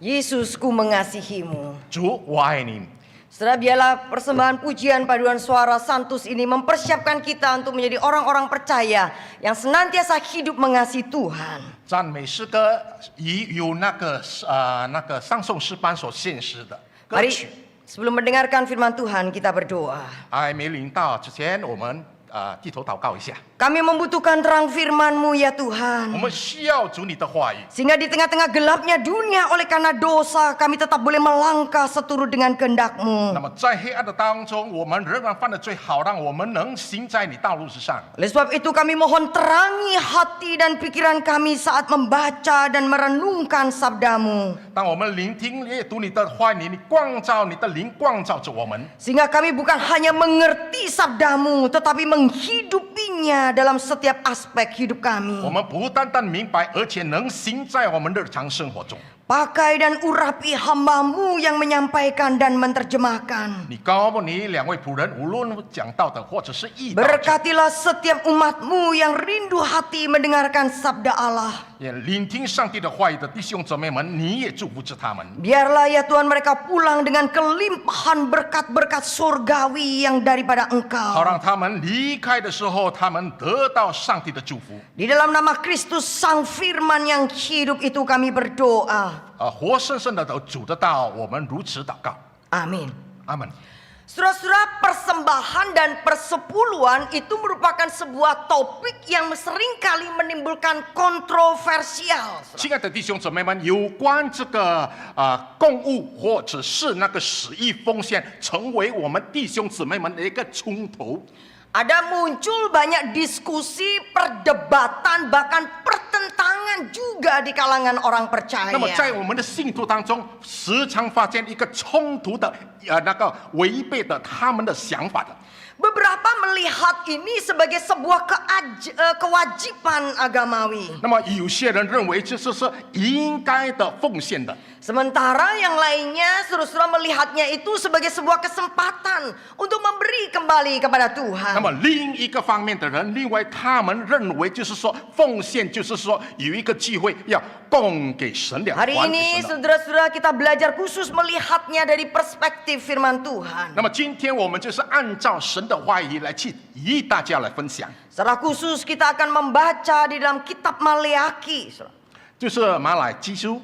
Yesus, ku mengasihimu. 主，我爱你。 Saudara, biarlah persembahan pujian paduan suara Santus ini mempersiapkan kita untuk menjadi orang-orang percaya yang senantiasa hidup mengasihi Tuhan. 赞美诗歌有那个上颂诗班所献诗的歌 Mari 曲。 sebelum mendengarkan firman Tuhan kita berdoa. 还没临到之前，我们低头祷告一下。 Kami membutuhkan terang firman-Mu ya 我 Tuhan. 们需要主你的话语， Sehingga di tengah-tengah gelapnya dunia oleh karena dosa, kami tetap boleh melangkah seturut dengan 那 kehendak-Mu. 么在黑暗的当中，我们仍然犯了罪，好让我们能行在你道路之上。 Oleh sebab itu kami mohon terangi hati dan pikiran kami saat membaca dan merenungkan sabda-Mu. 当我们聆听阅读你的话语，你光照你的灵光照着我们， Sehingga kami bukan hanya mengerti sabda-Mu, tetapi menghidupinya dalam setiap aspek hidup 我 kami. 们不单单明白，而且能行在我们日常生活中。 Pakai dan urapi hamba-Mu yang menyampaikan dan menerjemahkan. 你高牧你两位仆人，无论讲道的或者是译道者， Berkatilah setiap umat-Mu yang rindu hati mendengarkan sabda Allah. 也聆听上帝的话语的弟兄姊妹们，你也祝福着他们。 Biarlah ya Tuhan mereka pulang dengan kelimpahan berkat-berkat surgawi yang daripada 好 Engkau. 让他们离开的时候，他们得到上帝的祝福。 Di dalam nama Kristus Sang Firman yang hidup itu kami berdoa. 活生生的主的道，我们如此祷告， Amin. 阿门。 Saudara-saudara, persembahan dan persepuluhan itu merupakan sebuah topik yang seringkali menimbulkan kontroversial. 亲爱的弟兄姊妹们，有关这个供物或者是那个十亿奉献，成为我们弟兄姊妹们的一个冲突。 Ada muncul banyak diskusi, perdebatan, bahkan pertentangan juga di kalangan orang 那么在 percaya. 我们的信徒当中，时常发现一个冲突的那个违背的他们的想法的。 Beberapa melihat ini sebagai sebuah kewajiban agamawi. 那么有些人认为这是应该的奉献的， Sementara yang lainnya saudara-saudara melihatnya itu sebagai sebuah kesempatan untuk memberi kembali kepada 那 Tuhan. 么另一个方面的人，另外他们认为就是说奉献就是说有一个机会要供给神了， Hari 还给 ini 神了。 saudara-saudara kita belajar khusus melihatnya dari perspektif firman Tuhan. 那么今天我们就是按照神的话语来去与大家来分享， Secara khusus kita akan membaca di dalam kitab Maleaki. 就是马来基书。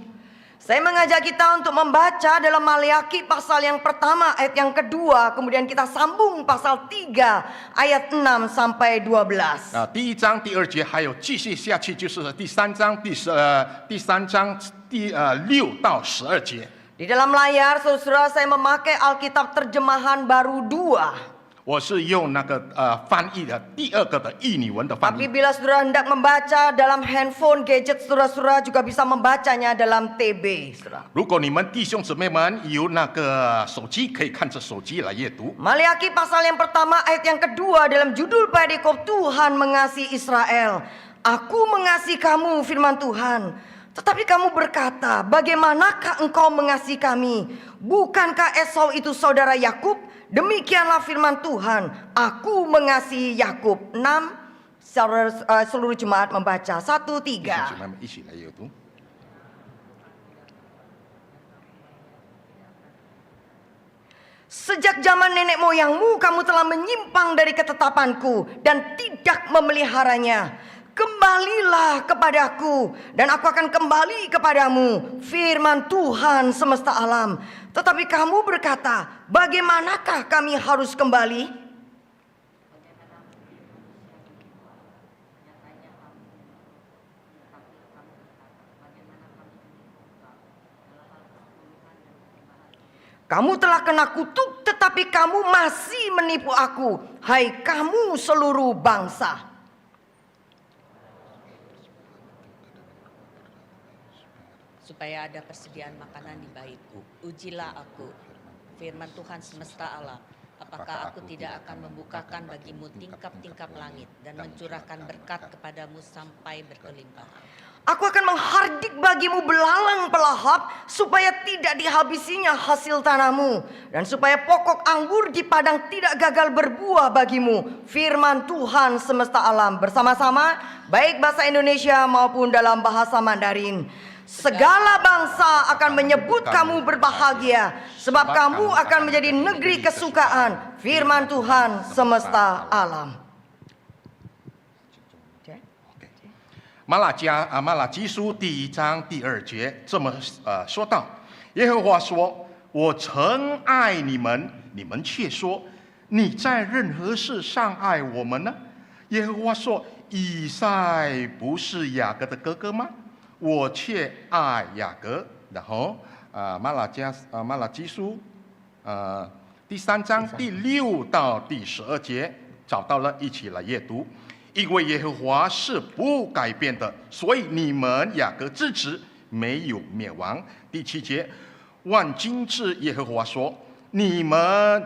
Saya mengajak kita untuk membaca dalam Maleaki pasal yang pertama ayat yang kedua, kemudian kita sambung pasal 3 ayat 6 sampai 12. 第一章第二节，还有继续下去，就是第三章第6到12节。 Di dalam layar saudara saya memakai Alkitab terjemahan baru 2. 我是用那个翻译的第二个的译女文的翻 Tapi 译。 bila saudara hendak membaca dalam handphone gadget saudara-saudara juga bisa membacanya dalam TB. Saudara. 如果你们弟兄姊妹们有那个手机，可以看着手机来阅读。 Maleaki pasal yang pertama ayat yang kedua dalam judul perikop Tuhan mengasihi Israel. Aku mengasihi kamu firman Tuhan. Tetapi kamu berkata, bagaimanakah engkau mengasihi kami? Bukankah Esau itu saudara Yakub? Demikianlah firman Tuhan. Aku mengasihi Yakub. 6. Seluruh jemaat membaca. 1, 弟兄姊 3. 妹们一起来阅读。 Sejak zaman nenek moyangmu kamu telah menyimpang dari ketetapanku dan tidak memeliharanya. Kembalilah kepadaku dan aku akan kembali kepadamu, firman Tuhan semesta alam. Tetapi kamu berkata, bagaimanakah kami harus kembali? Kamu telah kena kutuk, tetapi kamu masih menipu aku. Hai kamu seluruh bangsa. Supaya ada persediaan makanan di baitku. Ujilah aku, firman Tuhan semesta alam. Apakah aku tidak akan membukakan bagimu tingkap-tingkap langit dan mencurahkan berkat kepadamu sampai berkelimpahan. Aku akan menghardik bagimu belalang pelahap supaya tidak dihabisinya hasil tanahmu dan supaya pokok anggur di padang tidak gagal berbuah bagimu. Firman Tuhan semesta alam bersama-sama baik bahasa Indonesia maupun dalam bahasa Mandarin. Segala bangsa akan menyebut kamu berbahagia, sebab kamu akan menjadi negeri kesukaan, firman Tuhan semesta alam. 马拉基书第1章第2节这么说道：耶和华说，我曾爱你们，你们却说，你在任何事上爱我们呢？耶和华说，以赛不是雅各的哥哥吗？我却爱雅各。然后马拉基书第3章第6到第12节找到了，一起来阅读。因为耶和华是不改变的，所以你们雅各之子没有灭亡。第7节，万军之耶和华说：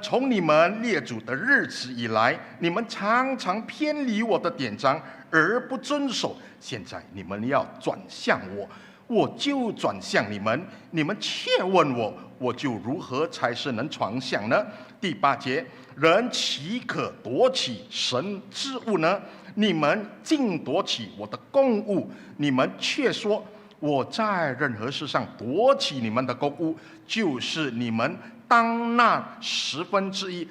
从你们列祖的日子以来，你们常常偏离我的典章而不遵守。现在你们要转向我，我就转向你们。你们切问我，我就如何才是能转向呢？第8节，人岂可夺起神之物呢？你们竟夺起我的公物，你们却说我在任何事上夺起你们的公物，就是你们当纳1/10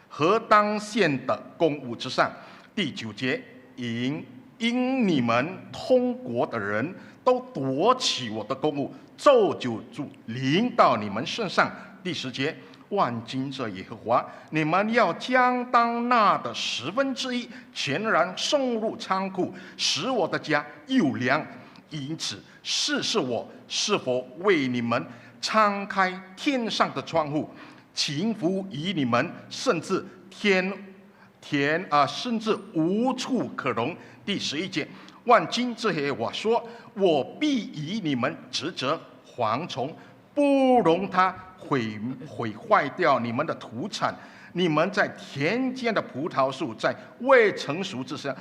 和当献的公物之上。第9节，因你们通国的人都夺起我的公物，咒诅就临到你们身上。第10节，万军之耶和华，你们要将当纳的1/10全然送入仓库，使我的家有粮。因此，试我是否为你们敞开天上的窗户，倾福于你们，甚至甚至无处可容。第11节，万军之耶和华说：我必以你们职责蝗虫，不容它毁坏掉你们的土产。你们在田间的葡萄树，在未成熟之上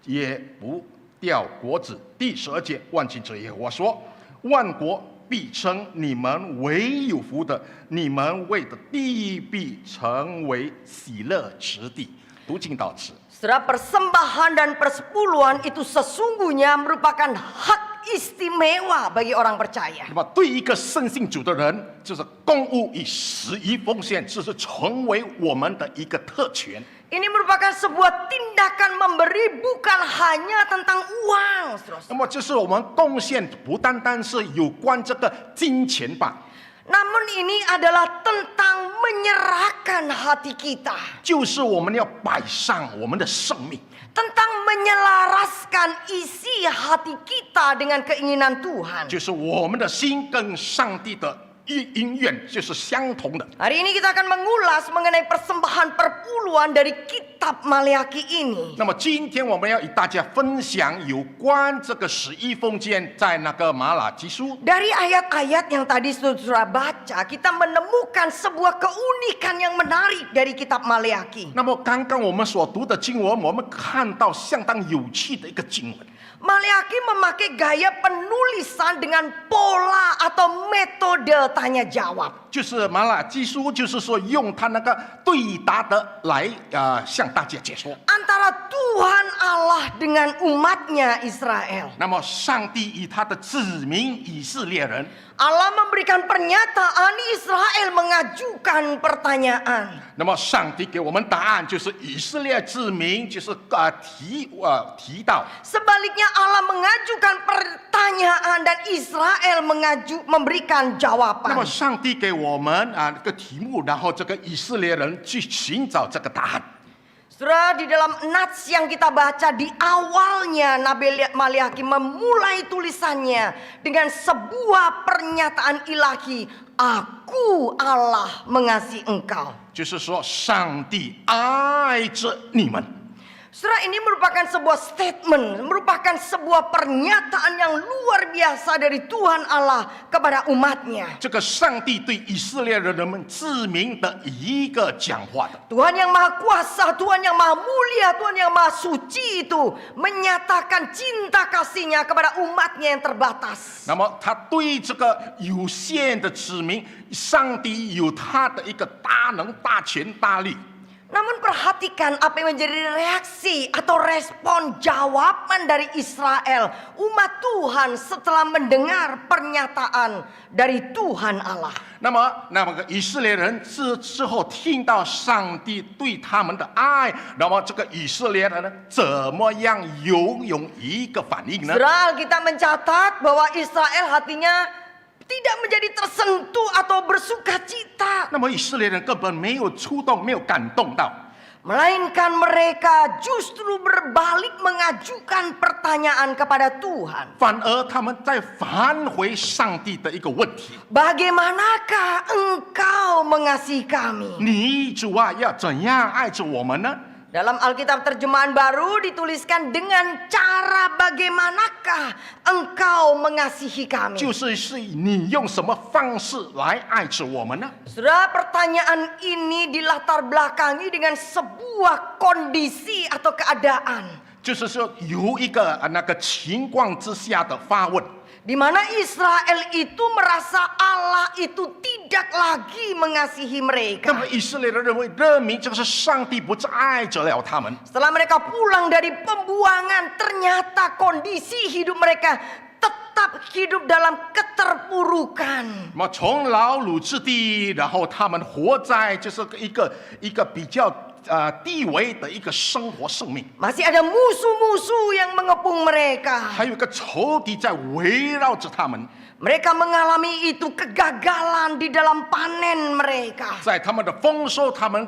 也不掉果子。第12节，万军之耶和华说：万国必称你们为有福的，你们为的地必成为喜乐之地。读经到此。Saudara, persembahan dan persepuluhan itu sesungguhnya merupakan hak istimewa bagi orang percaya. 那么对一个深信主的人，就是公物与11奉献，这是成为我们的一个特权。Ini merupakan sebuah tindakan memberi, bukan hanya tentang uang. 那么这是我们贡献，不单单是有关这个金钱吧。Namun ini adalah tentang menyerahkan hati kita. 就是我们要摆上我们的生命。Tentang menyelaraskan isi hati kita dengan keinginan Tuhan. 就是我们的心跟上帝的意愿就是相同的。Hari ini kita akan mengulas mengenai persembahan perpuluhan dari kitab Maleakhi ini. 那么今天我们要与大家分享有关这个11奉献在那个马拉基书。 Dari ayat-ayat yang tadi saudara baca, kita menemukan sebuah keunikan yang menarik dari kitab Maleakhi. 那么刚刚我们所读的经文，我们看到相当有趣的一个经文。 Maleakhi memakai gaya penulisan dengan pola atau metode tanya jawab. 就是马拉基书，就是说用他那个对答的来向大家解说。 Antara Tuhan Allah dengan umatnya Israel. 那么上帝与他的子民以色列人， Allah memberikan pernyataan, Israel mengajukan pertanyaan. 那么上帝给我们答案，就是以色列子民就是提到。 Sebaliknya Allah mengajukan pertanyaan dan Israel memberikan 那么 jawaban. 上帝给我们这个题目，然后这个以色列人去寻找这个答案。 Saudara, di dalam nats yang kita baca di awalnya, Nabi Maleakhi memulai tulisannya dengan sebuah pernyataan ilahi. Aku Allah mengasihi engkau. 就是说，上帝爱着你们。 Saudara, ini merupakan sebuah statement, merupakan sebuah pernyataan yang luar biasa dari Tuhan Allah kepada umatnya. 这个上帝对以色列人们自明的一个讲话的。 Tuhan yang maha kuasa, Tuhan yang maha mulia, Tuhan yang maha suci itu menyatakan cinta kasihnya kepada umatnya yang terbatas. 那么他对这个有限的子民，上帝有他的一个大能、大权、大力。Namun perhatikan apa yang menjadi reaksi atau respon jawaban dari Israel, umat Tuhan setelah mendengar pernyataan dari Tuhan Allah. 那么个以色列人之后听到上帝对他们的爱，那么这个以色列人呢，怎么样拥有一个反应呢？ Saudara, kita mencatat bahwa Israel hatinya tidak menjadi tersentuh atau bersuka cita, 那么以色列人根本没有触动，没有感动到， melainkan mereka justru berbalik mengajukan pertanyaan kepada Tuhan. 反而他们在反回上帝的一个问题： Bagaimanakah engkau mengasihi kami? 你主啊，要怎样爱着我们呢？ Dalam Alkitab terjemahan baru dituliskan dengan cara bagaimanakah engkau mengasihi kami. 就是你用什么方式来爱着我们呢？ Saudara, pertanyaan ini dilatar belakangi dengan sebuah kondisi atau keadaan 就是说有一个那个情况之下的发问。 di mana Israel itu merasa Allah itu tidak lagi mengasihi 那 mereka. 么以色列人认明这个是上帝不再爱着了他们。 Setelah mereka pulang dari pembuangan, ternyata kondisi hidup mereka tetap hidup dalam keterpurukan. 那么从劳碌之地，然后他们活在就是一个比较低微的一个生活生命， Masih ada musuh-musuh yang mengepung mereka. 还有一个仇敌在围绕着他们， Mereka mengalami itu kegagalan di dalam panen mereka. 在他们的丰收，他们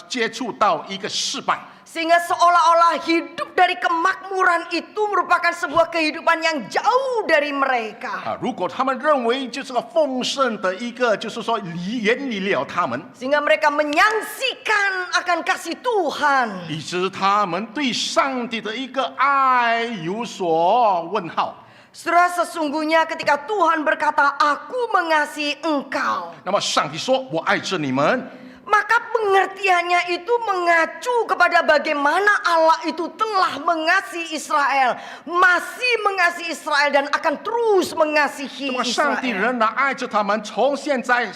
接触到一个失败。 Sehingga seolah-olah hidup dari kemakmuran itu merupakan sebuah kehidupan yang jauh dari mereka. 如果他们认为就是个丰盛的一个，就是说远离了他们， Sehingga mereka menyaksikan akan kasih Tuhan. 以致他们对上帝的一个爱有所问号。 Saudara, sesungguhnya ketika Tuhan berkata, "Aku mengasihi engkau," 那么上帝说：“我爱着你们。” maka pengertiannya itu mengacu kepada bagaimana Allah itu telah mengasihi Israel, masih mengasihi Israel dan akan terus mengasihi 那么上帝 Israel. 仍然爱着他们，从现在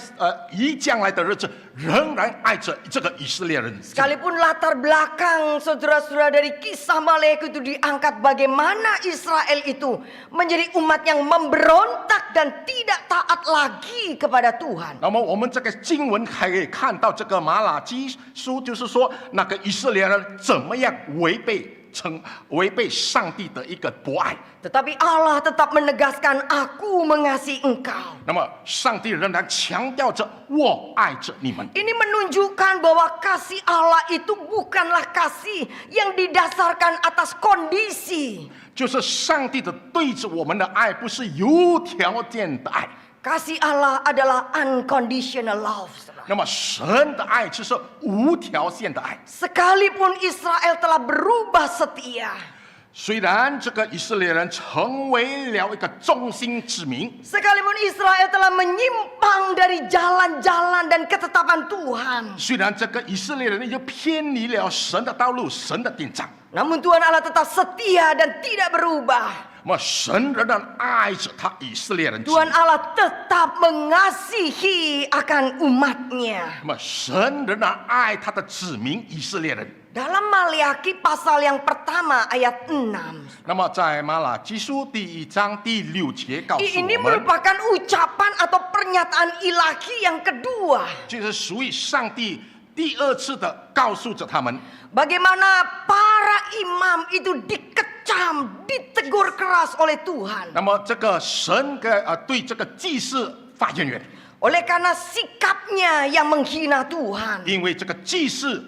以将来的日子，仍然爱着这个以色列人。 Sekalipun latar belakang saudara-saudara dari kisah Maleakhi itu diangkat bagaimana Israel itu menjadi umat yang memberontak dan tidak taat lagi kepada Tuhan. 那么我们这个经文还可以看到，这个马拉基书就是说，那个以色列人怎么样违背上帝的一个博爱。 Tetapi Allah tetap menegaskan, "Aku mengasihi engkau." 那么上帝仍然强调着我爱着你们。 Ini menunjukkan bahwa kasih Allah itu bukanlah kasih yang didasarkan atas kondisi. 就是上帝的对着我们的爱，不是有条件的爱。 Kasih Allah adalah unconditional love. 那么神的爱就是无条件的爱。 Sekalipun Israel telah berubah setia, 虽然这个以色列人成为了一个忠心之民， sekalipun Israel telah menyimpang dari jalan-jalan dan ketetapan Tuhan, 虽然这个以色列人已经偏离了神的道路、神的典章， namun Tuhan Allah tetap setia dan tidak berubah. 那么神仍然爱着他以色列人。 Tuhan Allah tetap mengasihi akan umatnya. 那么神仍然爱他的子民以色列人。 Dalam Maleakhi pasal yang pertama ayat 6. 那么在马拉基书第1章第6节告诉 Ini 我们， merupakan ucapan atau pernyataan ilahi yang kedua. 就是属于上帝第二次的告诉着他们， Bagaimana para imam itu dikecam, ditegur keras oleh Tuhan. 那么这个神对这个祭司发言员， Oleh karena sikapnya yang menghina Tuhan. 因为这个祭司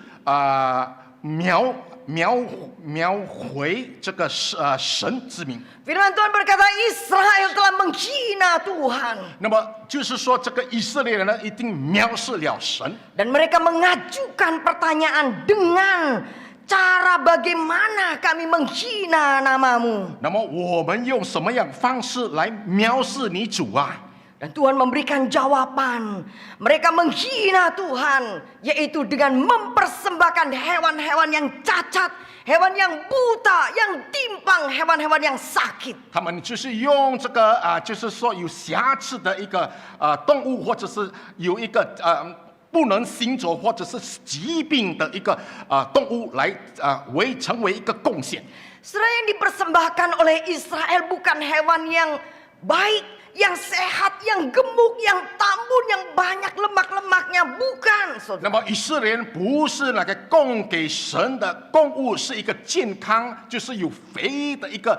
描回这个神之名。 Firman Tuhan berkata Israel telah menghina Tuhan. 那么就是说，这个以色列人呢，一定藐视了神。 Dan mereka mengajukan pertanyaan dengan cara bagaimana kami menghina namamu. 那么我们用什么样方式来藐视你主啊？ Dan Tuhan memberikan jawaban. Mereka menghina Tuhan, yaitu dengan mempersembahkan hewan-hewan yang cacat, hewan yang buta, yang timpang, hewan-hewan yang sakit. 他们就是用这个就是说有瑕疵的一个动物，或者是有一个不能行走或者是疾病的一个动物来成为一个贡献。 Saudara, yang dipersembahkan oleh Israel bukan hewan yang baik, yang sehat, yang gemuk, yang tambun, yang banyak lemak-lemaknya, bukan. 那 Saudara. 么以色列人不是那个供给神的供物，是一个健康，就是有肥的一个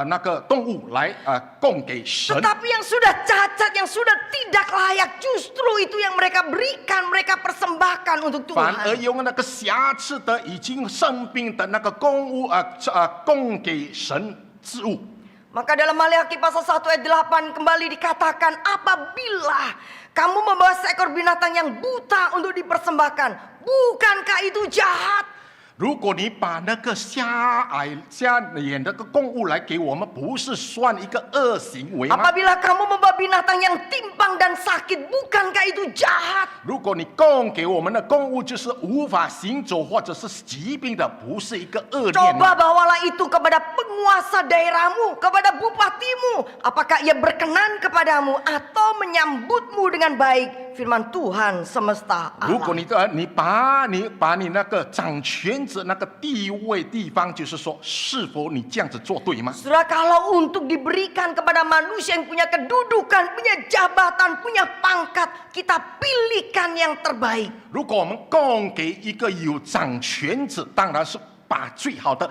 那个动物来供给神。 Tetapi yang sudah cacat, yang sudah tidak layak, justru itu yang mereka berikan, mereka persembahkan untuk 反而 Tuhan. 用那个瑕疵的、已经生病的那个供物供给神之物。 Maka dalam Maleakhi pasal 1 ayat 8 kembali dikatakan, apabila kamu membawa seekor binatang yang buta untuk dipersembahkan, bukankah itu jahat? 如果你把那个瞎眼的个供物来给我们，不是算一个恶行为吗？ Apabila kamu membawa binatang yang timpang dan sakit, bukankah itu jahat? 如果你供给我们的供物就是无法行走或者是疾病的，不是一个恶念 Coba 吗？ bawalah itu kepada penguasa daerahmu, kepada bupatimu. Apakah ia berkenan kepadamu atau menyambutmu dengan baik? Firman Tuhan semesta 如果 alam. 你把你那个掌权者那个地位地方，就是说，是否你这样子做对吗？ Saudara, kalau untuk diberikan kepada manusia yang punya kedudukan, punya jabatan, punya pangkat, kita pilihkan yang terbaik. 如果我们供给一个有掌权者，当然是把最好的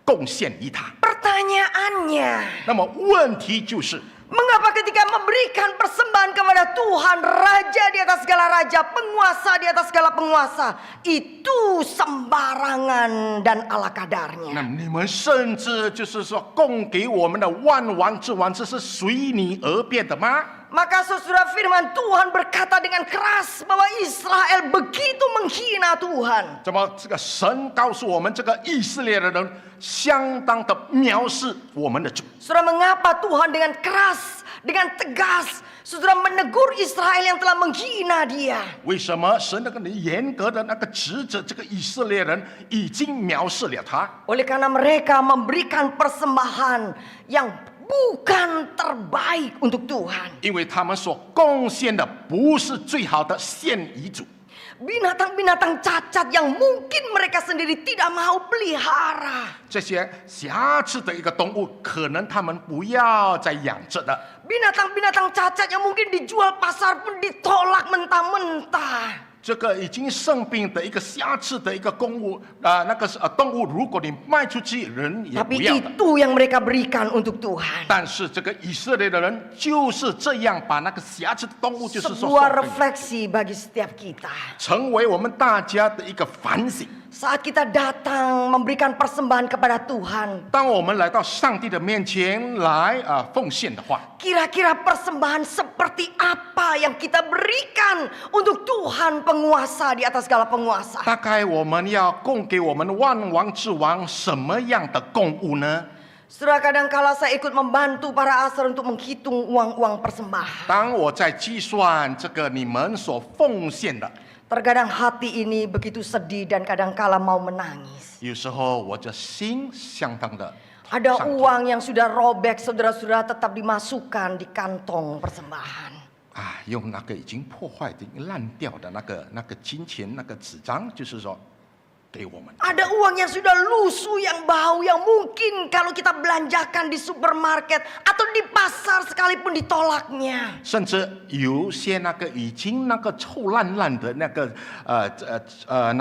贡献于他。 Pertanyaannya, 那么问题就是， mengapa ketika memberikan persembahan kepada Tuhan, Raja di atas segala raja, penguasa di atas segala penguasa, itu sembarangan dan ala 那 kadarnya? 你们甚至就是说，供给我们的万王之王，这是随你而变的吗？ Maka saudara, firman Tuhan berkata dengan keras bahwa Israel begitu menghina Tuhan. 怎么这个神告诉我们，这个以色列的人相当的藐视我们的主？ Saudara, mengapa Tuhan dengan keras, dengan tegas, saudara menegur Israel yang telah menghina dia? 为什么神那个严格的那个指责这个以色列人已经藐视了他？ Oleh karena mereka memberikan persembahan yang bukan terbaik untuk Tuhan. 因为他们所贡献的不是最好的献遗主， Binatang-binatang cacat yang mungkin mereka sendiri tidak mau pelihara. 这些瑕疵的一个动物，可能他们不要再养着的。 Binatang-binatang cacat yang mungkin dijual pasar pun ditolak mentah-mentah. 这个已经生病的一个瑕疵的一个动物那个动物，如果你卖出去，人也 Tapi 不要的。 itu yang mereka berikan untuk Tuhan. 但是这个以色列的人就是这样把那个瑕疵的动物，就是说 Sebuah 送给你 refleksi bagi setiap kita. 成为我们大家的一个反省。 Saat kita datang memberikan persembahan kepada Tuhan, 当我们来到上帝的面前来奉献的话， kira-kira persembahan seperti apa yang kita berikan untuk Tuhan penguasa di atas segala penguasa? 大概我们要供给我们万王之王什么样的供物呢？ Saudara, kadangkala saya ikut membantu para asar untuk menghitung uang-uang persembahan. 当我在计算这个你们所奉献的， Terkadang hati ini begitu sedih dan kadangkala mau menangis. 有时候我的心相当的 Ada 伤痛 uang yang sudah robek, saudara-saudara, tetap dimasukkan di kantong persembahan. 用那个已经破坏的、烂掉的那个金钱那个纸张，就是说给我们。 Ada uang yang sudah lusuh, yang bau, yang mungkin kalau kita belanjakan di supermarket atau di pasar sekalipun ditolaknya. 甚至有些那个已经那个臭烂烂的那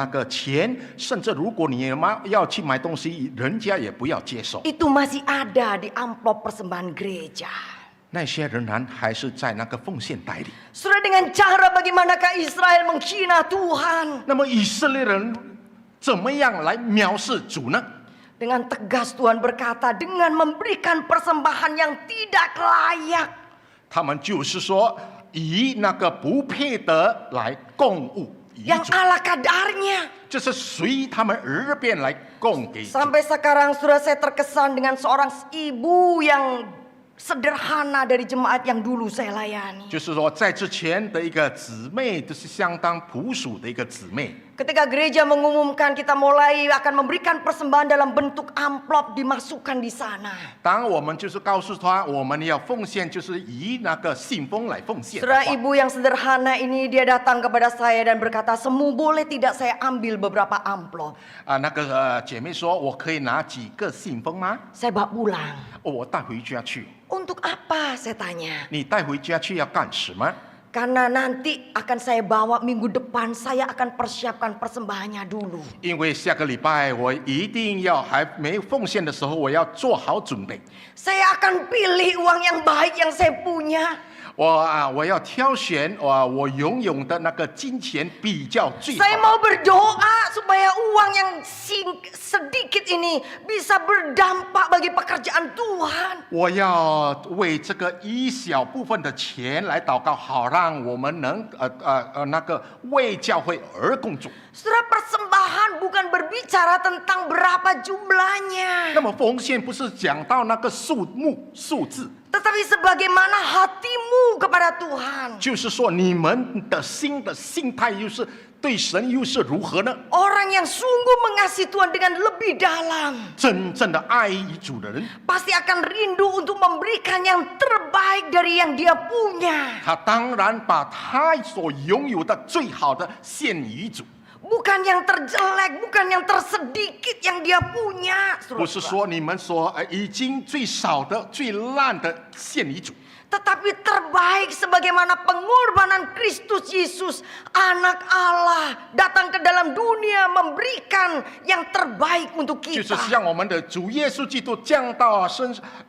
个钱，甚至如果你要去买东西，人家也不要接受。 Itu masih ada di amplop persembahan gereja. 那些仍然还是在那个奉献袋里。 Saudara, dengan cara bagaimanakah Israel menghina Tuhan? 那么以色列人怎么样来藐视主呢？ Dengan tegas Tuhan berkata, dengan memberikan persembahan yang tidak layak. 他们就是说，以那个不配得来供物遗 Yang 主， ala kadarnya. 这是随他们而变来供给主。 Sampai sekarang saudara, saya terkesan dengan seorang ibu yang sederhana dari jemaat yang dulu saya layani. 就是说，在之前的一个姊妹，都是相当朴素的一个姊妹。Ketika gereja mengumumkan kita mulai akan memberikan persembahan dalam bentuk amplop dimasukkan di sana. 当我们就是告诉他我们要奉献，就是以那个信封来奉献的 Saudara 话。 ibu yang sederhana ini dia datang kepada saya dan berkata, "Semu boleh tidak saya ambil beberapa amplop?" 那个姐妹说，我可以拿几个信封吗？ Saya bawa pulang. 我带回家去。 Untuk apa? Saya tanya. 你带回家去要干什么？ Karena nanti akan saya bawa minggu depan, saya akan persiapkan persembahannya dulu. 因为下个礼拜我一定要还没奉献的时候，我要做好准备。 Saya akan pilih uang yang baik yang saya punya. 我要挑选我拥有的那个金钱比较最好 Saya 的。 mau berdoa supaya uang yang sedikit ini bisa berdampak bagi pekerjaan Tuhan. 我要为这个一小部分的钱来祷告，好让我们能那个为教会而工作。 Saudara, persembahan bukan berbicara tentang berapa jumlahnya, 那么奉献不是讲到那个数目数字， tetapi sebagaimana hatimu kepada Tuhan. 就是说你们的心的心态又是对神又是如何呢？ Orang yang sungguh mengasihi Tuhan dengan lebih dalam 真正的爱主的人， pasti akan rindu untuk memberikan yang terbaik dari yang dia punya. 他当然把他所拥有的最好的献于主。 Bukan yang terjelek, bukan yang tersedikit yang dia punya. 不是说你们所已经最少的、最烂的献于主， Tetapi terbaik sebagaimana pengorbanan Kristus Yesus, anak Allah, datang ke dalam dunia memberikan yang terbaik untuk 就是 kita. 像我们的主耶稣基督降到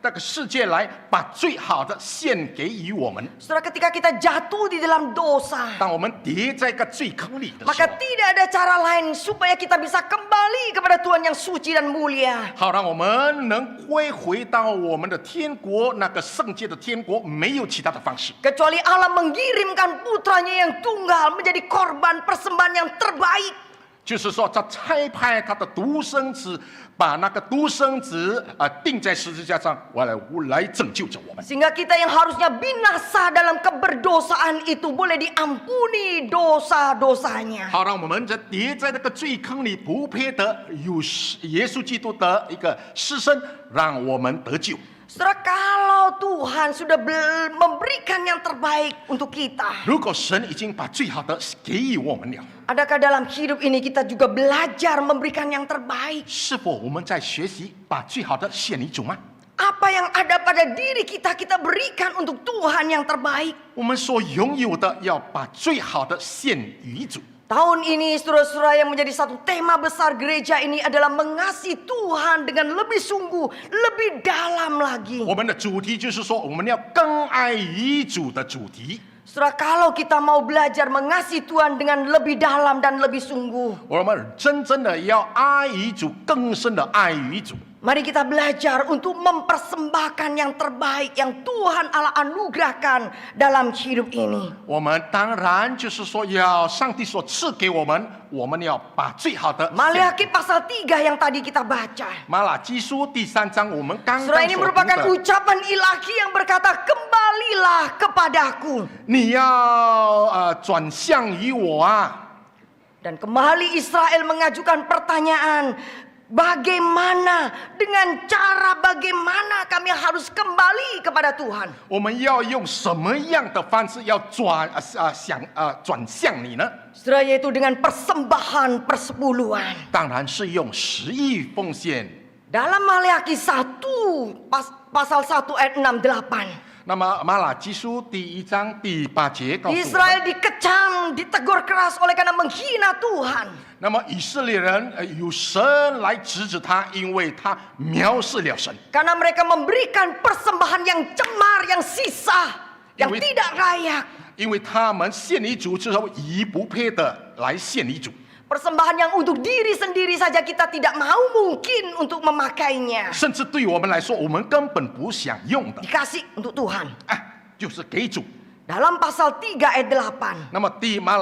那个世界来，把最好的献给予我们。 Saudara, ketika kita jatuh di dalam dosa, 当我们跌在一个罪坑里的时 maka 候， tidak ada cara lain supaya kita bisa kembali kepada Tuhan yang suci dan mulia. 好让我们能归回到我们的天国，那个圣洁的天国，没有其他的方式。 Kecuali Allah mengirimkan putranya yang tunggal menjadi korban persembahan yang terbaik. 就是说，他差派他的独生子，把那个独生子钉在十字架上，来拯救着我们。 Sehingga kita yang harusnya binasa dalam keberdosaan itu boleh diampuni dosa-dosanya. 好让我们这跌在那个罪坑里不配得有耶稣基督的一个施身，让我们得救。 Saudara, kalau Tuhan sudah memberikan yang terbaik untuk kita, 如果神已经把最好的给予我们了， adakah dalam hidup ini kita juga belajar memberikan yang terbaik? 是否我们在学习把最好的献于主吗？ Apa yang ada pada diri kita, kita berikan untuk Tuhan yang terbaik. 我们所拥有的要把最好的献于主。 Tahun ini saudara-saudara yang menjadi satu tema besar gereja ini adalah mengasihi Tuhan dengan lebih sungguh, lebih dalam lagi. 我们的主题就是说，我们要更爱于主的主题。 Saudara, kalau kita mau belajar mengasihi Tuhan dengan lebih dalam dan lebih sungguh, 我们真正的要爱于主，更深的爱于主。 mari kita belajar untuk mempersembahkan yang terbaik yang Tuhan Allah anugerahkan dalam hidup ini. 我们当然就是说，要上帝所赐给我们，我们要把最好的献。 Maleakhi pasal 3 yang tadi kita baca. 马拉基书第3章，我们刚刚 Surah ini 所读 merupakan 的， ucapan ilahi yang berkata, "Kembalilah kepadaku." 你要转向于我啊！ Dan kembali Israel mengajukan pertanyaan, bagaimana dengan cara bagaimana kami harus kembali kepada Tuhan? 我们要用什么样的方式要转向你呢？ Saudara, yaitu dengan persembahan persepuluhan. 当然是用10亿奉献。 Dalam Maleakhi 1 pasal 1 ayat 6-8. 那么马拉基书第1章第8节告诉我们， Israel dikecam, ditegur keras oleh karena menghina Tuhan. 那么以色列人有神来指指他，因为他藐视了神， Karena mereka memberikan persembahan yang cemar, yang sisa, yang Iwi- tidak layak. 因为他们献于主之后，以不配的来献于主， Persembahan yang untuk diri sendiri saja kita tidak mau mungkin untuk memakainya. 甚至对我们来说，我们根本不想用的， Dikasih untuk Tuhan. 就是给主。 Dalam pasal 3 ayat 8. 那么马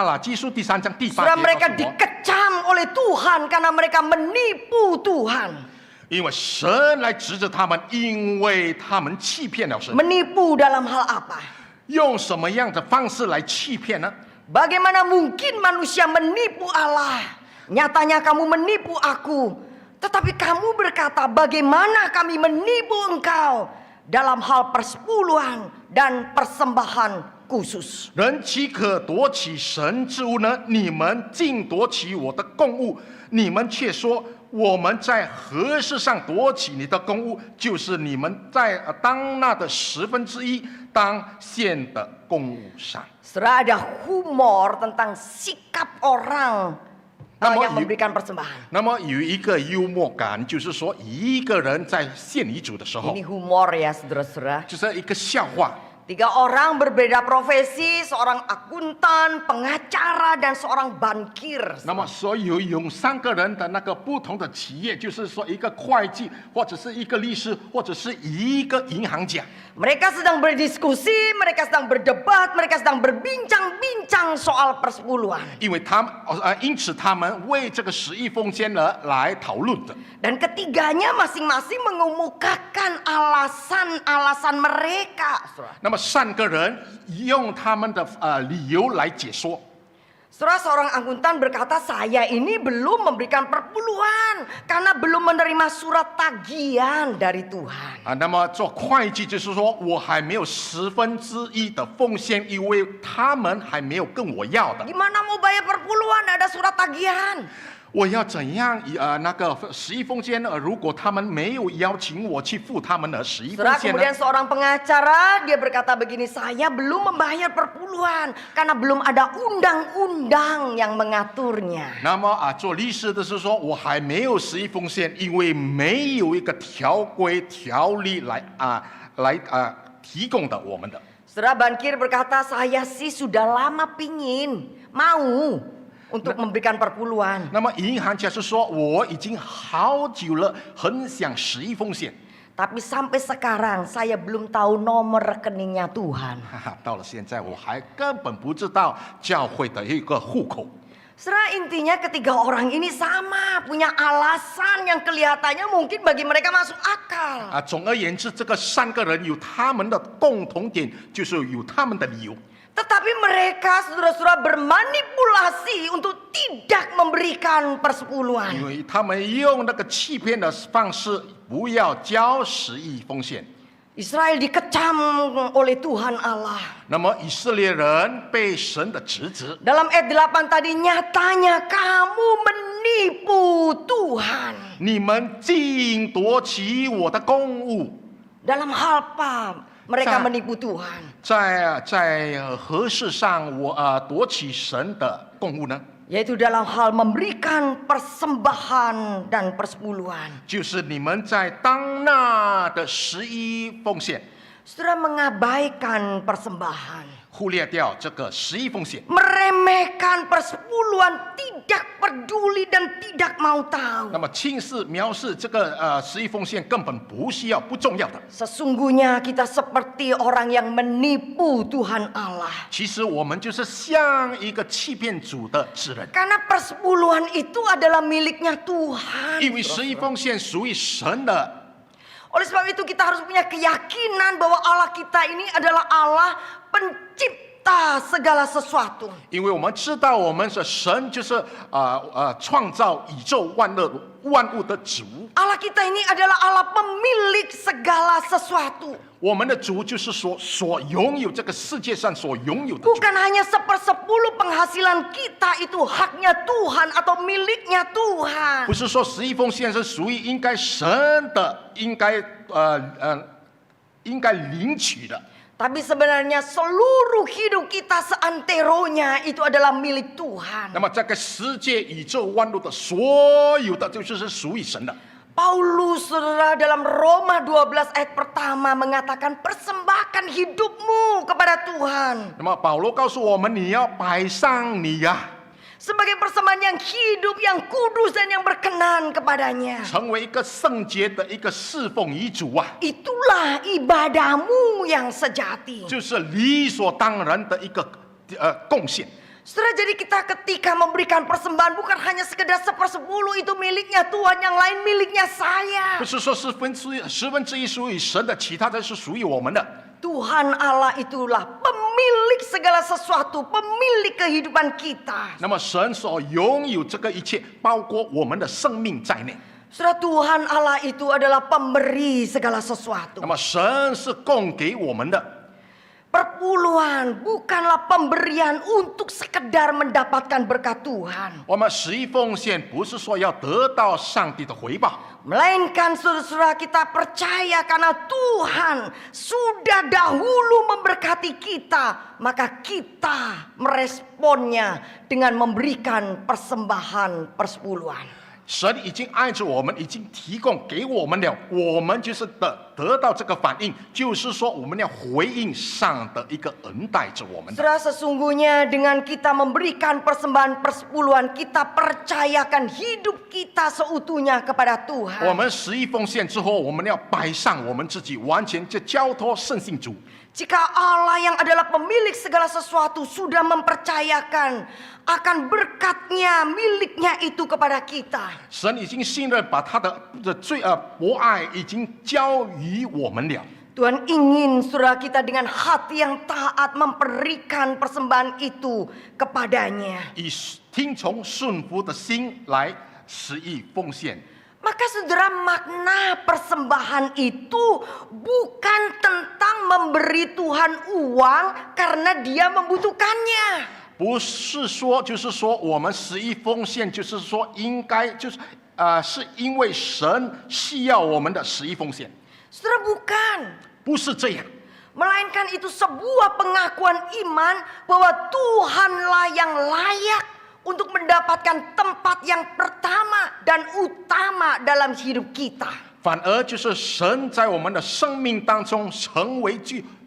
拉基书第3章第8 Saudara, 节 mereka 告诉我， dikecam oleh Tuhan karena mereka menipu Tuhan. 因为神来指着他们，因为他们欺骗了神。 Menipu dalam hal apa? 用什么样的方式来欺骗呢？ Bagaimana mungkin manusia menipu Allah? Nyatanya kamu menipu aku. Tetapi kamu berkata, bagaimana kami menipu engkau dalam hal persepuluhan dan persembahan khusus. 人岂可夺取神之物呢？你们竟夺取我的供物，你们却说我们在何事上夺取你的供物？就是你们在当纳的1/10当献的供物上。 Saudara, ada humor tentang sikap orang yang memberikan persembahan. 那么有一个幽默感，就是说一个人在献遗嘱的时候， Ini humor ya saudara-saudara. 就是一个笑话。 3 orang berbeda profesi, seorang akuntan, pengacara, dan seorang bankir. 那么所有有3个人的那个不同的企业，就是说一个会计，或者是一个律师，或者是一个银行家。 Mereka sedang berdiskusi, mereka sedang berdebat, mereka sedang berbincang-bincang soal persepuluhan. 因为因此他们为这个10亿奉献了来讨论的。 Dan ketiganya masing-masing mengemukakan alasan-alasan mereka. 那么3个人用他们的理由来解说。 Saudara, seorang akuntan berkata, saya ini belum memberikan perpuluhan karena belum menerima surat tagihan dari Tuhan. 那么做会计就是说我还没有1/10的奉献，因为他们还没有跟我要的。 Gimana mau bayar perpuluhan ada surat tagihan? 我要怎样那个10亿奉献呢？如果他们没有邀请我去付他们的10亿奉 Saudara, 献呢？ kemudian seorang pengacara dia berkata begini, saya belum membayar perpuluhan karena belum ada undang-undang yang mengaturnya. 那么做律师的是说，我还没有10亿奉献，因为没有一个条规条例来提供的我们的。 Saudara, bankir berkata, saya sih sudah lama mau untuk memberikan perpuluhan. 那么银行家是说，我已经好久了，很想10亿奉献。 Tapi sampai sekarang saya belum tahu nomor rekeningnya Tuhan. 到了现在，我还根本不知道教会的一个户口。 Saudara, intinya ketiga orang ini sama, punya alasan yang kelihatannya mungkin bagi mereka masuk akal. 总而言之，这个3个人有他们的共同点，就是有他们的理由。 Tetapi mereka saudara-saudara bermanipulasi untuk tidak memberikan persepuluhan. 因为他们用那个欺骗的方式，不要交10亿奉献。 Israel dikecam oleh Tuhan Allah. 那么以色列人被神的指责， Dalam ayat 8 tadi, nyatanya kamu menipu Tuhan. 你们竟夺取我的公物， Dalam hal apa mereka Sa- menipu Tuhan? 在何事上我夺取神的公物呢？ Yaitu dalam hal memberikan persembahan dan persepuluhan. 就是你们在当纳的10亿奉献， Saudara mengabaikan persembahan. 忽略掉这个10亿奉献， Meremehkan persepuluhan, tidak peduli dan tidak mau tahu. 那么轻视藐视这个10亿奉献根本不需要不重要的。 Sesungguhnya kita seperti orang yang menipu Tuhan Allah. 其实我们就是像一个欺骗主的之人， Karena persepuluhan itu adalah miliknya Tuhan. 因为10亿奉献属于神的。 Oleh sebab itu kita harus punya keyakinan bahwa Allah kita ini adalah Allah pencipta segala sesuatu. 因为我们知道我们是神，就是创造宇宙万物的主。 Allah kita ini adalah Allah pemilik segala sesuatu. 我们的主就是所拥有这个世界上所拥有的主， Bukan hanya 1/10 penghasilan kita itu haknya Tuhan atau miliknya Tuhan. 不是说10亿奉献是属于应该神的，应该领取的。 Tapi sebenarnya seluruh hidup kita seanteronya itu adalah milik Tuhan. 那么这个世界宇宙万物的所有的就是属于神的。 Paulus saudara dalam Roma 12 ayat pertama mengatakan persembahkan hidupmu kepada Tuhan. 那么保罗告诉我们，你要摆上你呀、 Sebagai persembahan yang hidup, yang kudus dan yang berkenan kepadanya. 成为一个圣洁的一个侍奉遗主啊， Itulah ibadahmu yang sejati. 就是理所当然的一个贡献。 Saudara, jadi kita ketika memberikan persembahan bukan hanya sekedar 1/10 itu miliknya Tuhan, yang lain miliknya saya. 不是说1/10属于神的，其他的是属于我们的。 Tuhan Allah itulah pemilik segala sesuatu, pemilik kehidupan kita. 那么神所拥有这个一切，包括我们的生命在内。 Saudara, Tuhan Allah itu adalah pemberi segala sesuatu. 那么神是供给我们的， Perpuluhan bukanlah pemberian untuk sekedar mendapatkan berkat Tuhan. 我们十一奉献不是说要得到上帝的回报， Melainkan saudara-saudara kita percaya karena Tuhan sudah dahulu memberkati kita. Maka kita meresponnya dengan memberikan persembahan persepuluhan. 神已经爱着我们，已经提供给我们了，我们就是得到这个反应，就是说我们要回应上的一个恩待着我们的。 Saudara, sesungguhnya dengan kita memberikan persembahan persepuluhan, kita percayakan hidup kita seutuhnya kepada 我 Tuhan. 们十一奉献之后，我们要摆上我们自己，完全就交托圣信主。 Jika Allah yang adalah pemilik segala sesuatu sudah mempercayakan akan berkatnya, miliknya itu kepada kita. 神已经信任，把他的博爱已经交于我们了。 Tuhan ingin saudara kita dengan hati yang taat memberikan persembahan itu kepadanya. 以听从顺服的心来十一奉献。 Maka saudara, makna persembahan itu bukan tentang memberi Tuhan uang karena dia membutuhkannya. 不是说，就是说我们十一奉献，就是说应该就是是因为神需要我们的十一奉献， Saudara, bukan. 不是这样。 Melainkan itu sebuah pengakuan iman bahwa Tuhanlah yang layak untuk mendapatkan tempat yang pertama dan utama dalam hidup kita. 反而就是神在我们的生命当中成为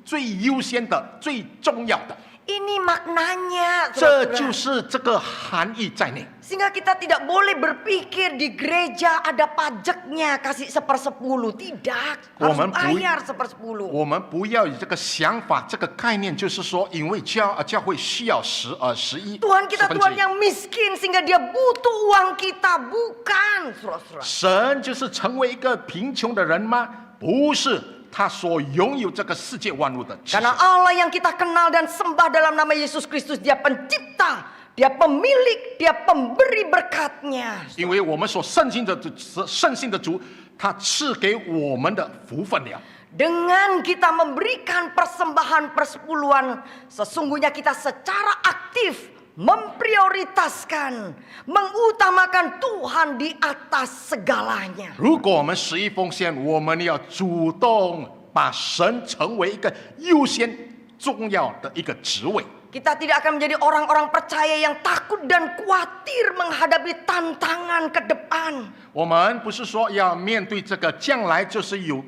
最优先的、最重要的， Ini maknanya, 这 saudara-saudara. 就是这个含义在内。 Sehingga kita tidak boleh berpikir di gereja ada pajaknya kasih 1/10. Tidak, harus bayar 1/10. 我们不要有这个想法、这个概念，就是说，因为教会需要11 Tuhan kita 1/10 Tuhan yang miskin sehingga dia butuh uang kita. Bukan, saudara-saudara. 神就是成为一个贫穷的人吗？不是，他所拥有这个世界万物的知识。 Karena Allah yang kita kenal dan sembah dalam nama Yesus Kristus, dia pencipta, dia pemilik, dia pemberi berkatnya. 因为我们所圣信的主，他赐给我们的福分了。 Dengan kita memberikan persembahan persepuluhan, sesungguhnya kita secara aktif memprioritaskan, mengutamakan Tuhan di atas segalanya. 如果我们十一奉献，我们要主动把神成为一个优先重要的一个职位。 Kita tidak akan menjadi orang-orang percaya yang takut dan khawatir menghadapi tantangan ke depan. 我们不是说要面对这个将来就是有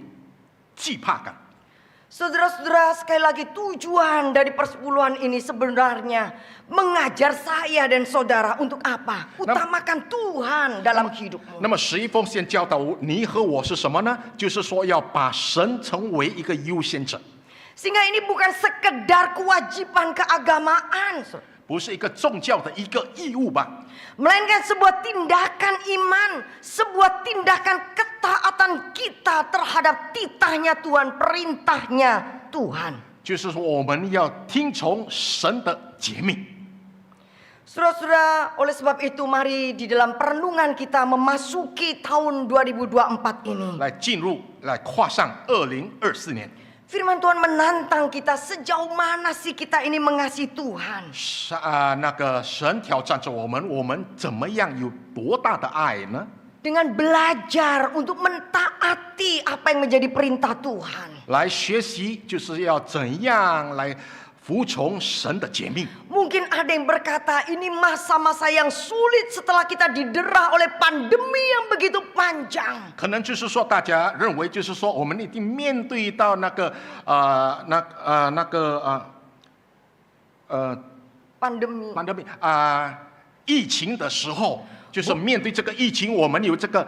惧怕感。 Saudara-saudara, sekali lagi tujuan dari persepuluhan ini sebenarnya mengajar saya dan saudara untuk apa? Utamakan Tuhan dalam hidupmu. 那么十一奉献教导你和我是什么呢？就是说要把神成为一个优先者， Sehingga ini bukan sekedar kewajiban keagamaan, 不是一个宗教的一个义务吧？ melainkan sebuah tindakan iman, sebuah tindakan ketaatan kita terhadap titahnya Tuhan, perintahnya Tuhan. 就是说我们要听从神的诫命。 Saudara-saudara, oleh sebab itu mari di dalam perenungan kita memasuki tahun 2024 ini. 来跨上2024年。 Firman Tuhan menantang kita, sejauh mana sih kita ini mengasihi Tuhan. 那个神挑战着我们，我们怎么样有多大的爱呢？ Dengan belajar untuk mentaati apa yang menjadi perintah Tuhan. 来学习就是要怎样来服从神的诫命。 Mungkin ada yang berkata ini masa-masa yang sulit setelah kita didera oleh pandemi yang begitu panjang. 可能就是说，大家认为就是说，我们一定面对到Pandemi. 疫情的时候，就是面对这个疫情，我们有这个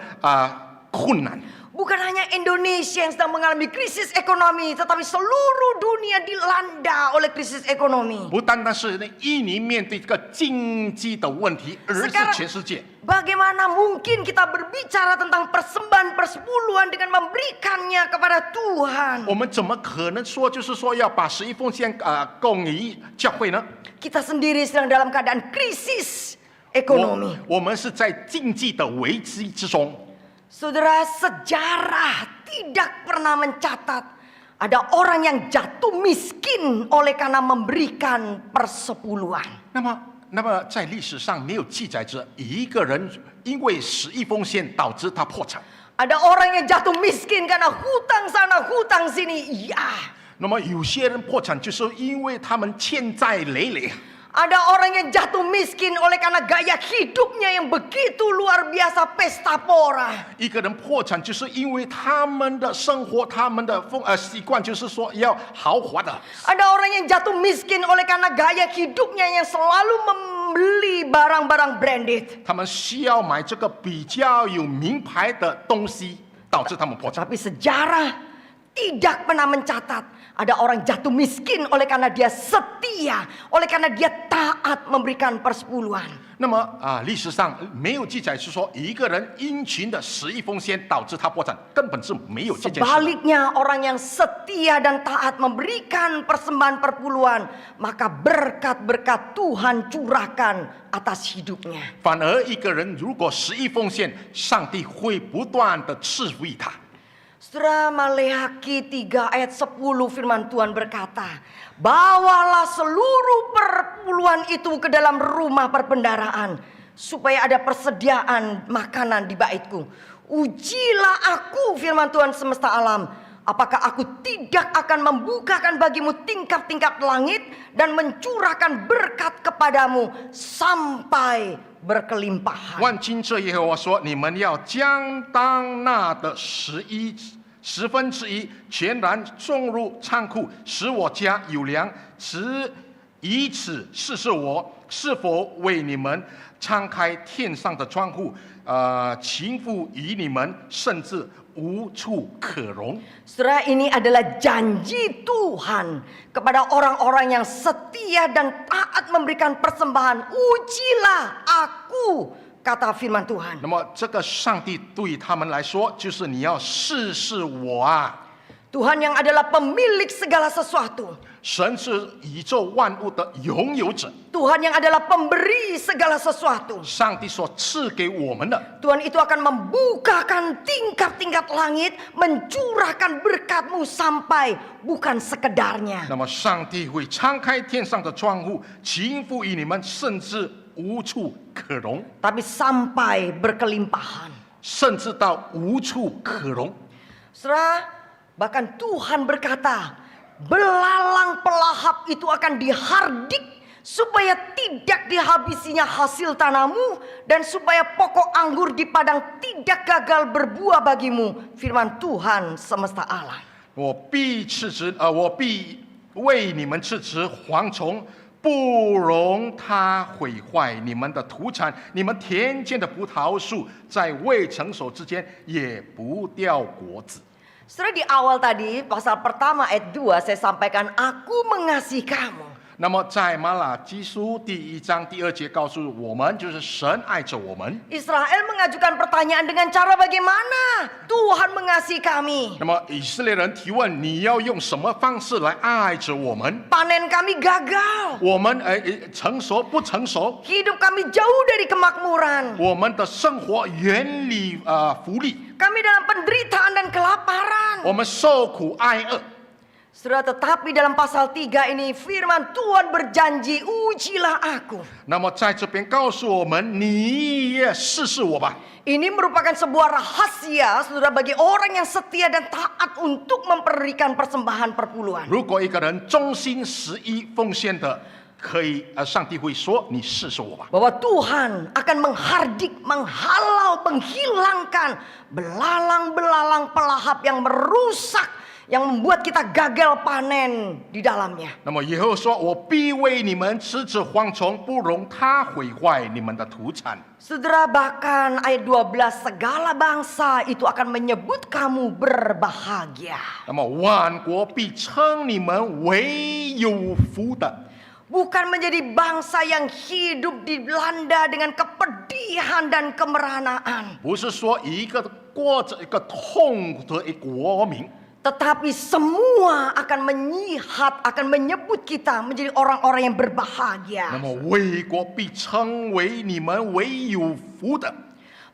困难。 Bukan hanya Indonesia yang sedang mengalami krisis ekonomi, tetapi seluruh dunia dilanda oleh krisis ekonomi. 不单单是印尼面对这个经济的问题，而是全世界。Bagaimana mungkin kita berbicara tentang persembahan persepuluhan dengan memberikannya kepada Tuhan? 我们怎么可能说就是说要把11奉献供于教会呢？ Kita sendiri sedang dalam keadaan krisis ekonomi. 我们是在经济的危机之中。 Saudara, sejarah tidak pernah mencatat ada orang yang jatuh miskin oleh karena memberikan persepuluhan. 那么在历史上没有记载着一个人因为11奉献导致他破产。 Ada orang yang jatuh miskin karena hutang sana hutang sini. Iya. 那么有些人破产就是因为他们欠债累累。 Ada orang yang jatuh miskin oleh karena gaya hidupnya yang begitu luar biasa pesta pora. 一个人破产就是因为他们的生活、他们的习惯就是说要豪华的。 Ada orang yang jatuh miskin oleh karena gaya hidupnya yang selalu membeli barang-barang branded. 他们需要买这个比较有名牌的东西，导致他们破产。 Tapi sejarah tidak pernah mencatat ada orang jatuh miskin oleh karena dia setia, oleh karena dia taat memberikan persepuluhan. 那么历史上没有记载是说一个人殷勤的11奉献导致他破产，根本是没有这件事。 Sebaliknya orang yang setia dan taat memberikan persembahan persepuluhan, maka berkat-berkat Tuhan curahkan atas hidupnya. 反而一个人如果11奉献，上帝会不断的赐福于他。 Saudara, Maleakhi 3 ayat 10 firman Tuhan berkata, bawalah seluruh perpuluhan itu ke dalam rumah perbendaharaan, supaya ada persediaan makanan di baitku. Ujilah aku, firman Tuhan semesta alam, apakah aku tidak akan membukakan bagimu tingkap-tingkap langit dan mencurahkan berkat kepadamu sampai berkelimpahan. 万金这耶和华说：“你们要将当纳的1/10全然种入仓库，使我家有粮，以此试试我是否为你们敞开天上的窗户，倾覆于你们，甚至无处可容。” Saudara, ini adalah janji Tuhan kepada orang-orang yang setia dan taat memberikan persembahan. Ujilah aku, kata firman Tuhan. 那么这个上帝对他们来说，就是你要试试我啊！ Tuhan yang adalah pemilik segala sesuatu. 神是宇宙万物的拥有者， Tuhan yang adalah pemberi segala sesuatu. 上帝所赐给我们的。 Tuhan itu akan membukakan tingkap-tingkap langit, mencurahkan berkat-Mu sampai bukan sekedarnya. 那么上帝会敞开天上的窗户，倾覆于你们，甚至无处可容， Tapi sampai berkelimpahan. 甚至到无处可容。 Saudara, bahkan Tuhan berkata, belalang pelahap itu akan dihardik supaya tidak dihabisinya hasil tanahmu dan supaya pokok anggur di padang tidak gagal berbuah bagimu. Firman Tuhan semesta alam. 我必为你们斥责蝗虫，不容它毁坏你们的土产，你们田间的葡萄树在未成熟之间也不掉果子。 Saudara, di awal tadi pasal pertama ayat 2 saya sampaikan, aku mengasihi kamu. 那么在马拉基书第1章第2节告诉我们，就是神爱着我们。 Israel mengajukan pertanyaan dengan cara bagaimana Tuhan mengasihi kami. 那么以色列人提问：你要用什么方式来爱着我们？ Panen kami gagal. 我们成熟不成熟？ Hidup kami jauh dari kemakmuran. 我们的生活远离福利， Kami dalam penderitaan dan kelaparan. 我们受苦挨饿。 Saudara, tetapi dalam pasal 3 ini firman Tuhan berjanji, ujilah aku. 那么在这边告诉我们，你也试试我吧。 Ini merupakan sebuah rahasia, saudara, bagi orang yang setia dan taat untuk memberikan persembahan perpuluhan. 如果一个人忠心11奉献的，可以上帝会说：你试试我吧。 Bahwa Tuhan akan menghardik, menghalau, menghilangkan belalang-belalang pelahap yang merusak, yang membuat kita gagal panen di dalamnya. 那么以后说：我必为你们斥责蝗虫，不容它毁坏你们的土产。 Saudara, bahkan ayat 12, segala bangsa itu akan menyebut kamu berbahagia. 那么万国必称你们为有福的。bukan menjadi bangsa yang hidup dilanda dengan kepedihan dan kemeranaan, 不是说一个过着一个痛苦的一国民， tetapi semua akan menyebut kita menjadi orang-orang yang berbahagia. 那么为国必称为你们为有福的。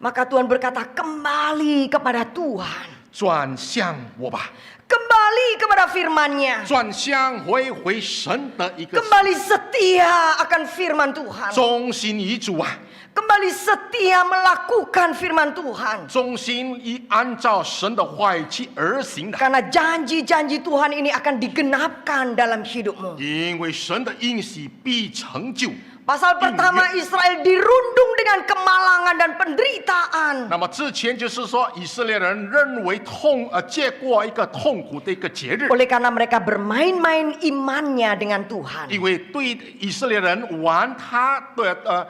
Maka Tuhan berkata, kembali kepada Tuhan, 转向我吧， kembali kepada firman-Nya, 转向回神的一个 kembali setia akan firman Tuhan, 忠心于主啊， kembali setia melakukan firman Tuhan. 忠心于按照神的话语去而行的。 Karena janji-janji Tuhan ini akan digenapkan dalam hidupmu. 因为神的应许必成就。 Pasal pertama, Israel dirundung dengan kemalangan dan penderitaan. 那么之前就是说，以色列人认为接过一个痛苦的一个节日， Oleh karena mereka bermain-main imannya dengan Tuhan. 因为对以色列人玩他的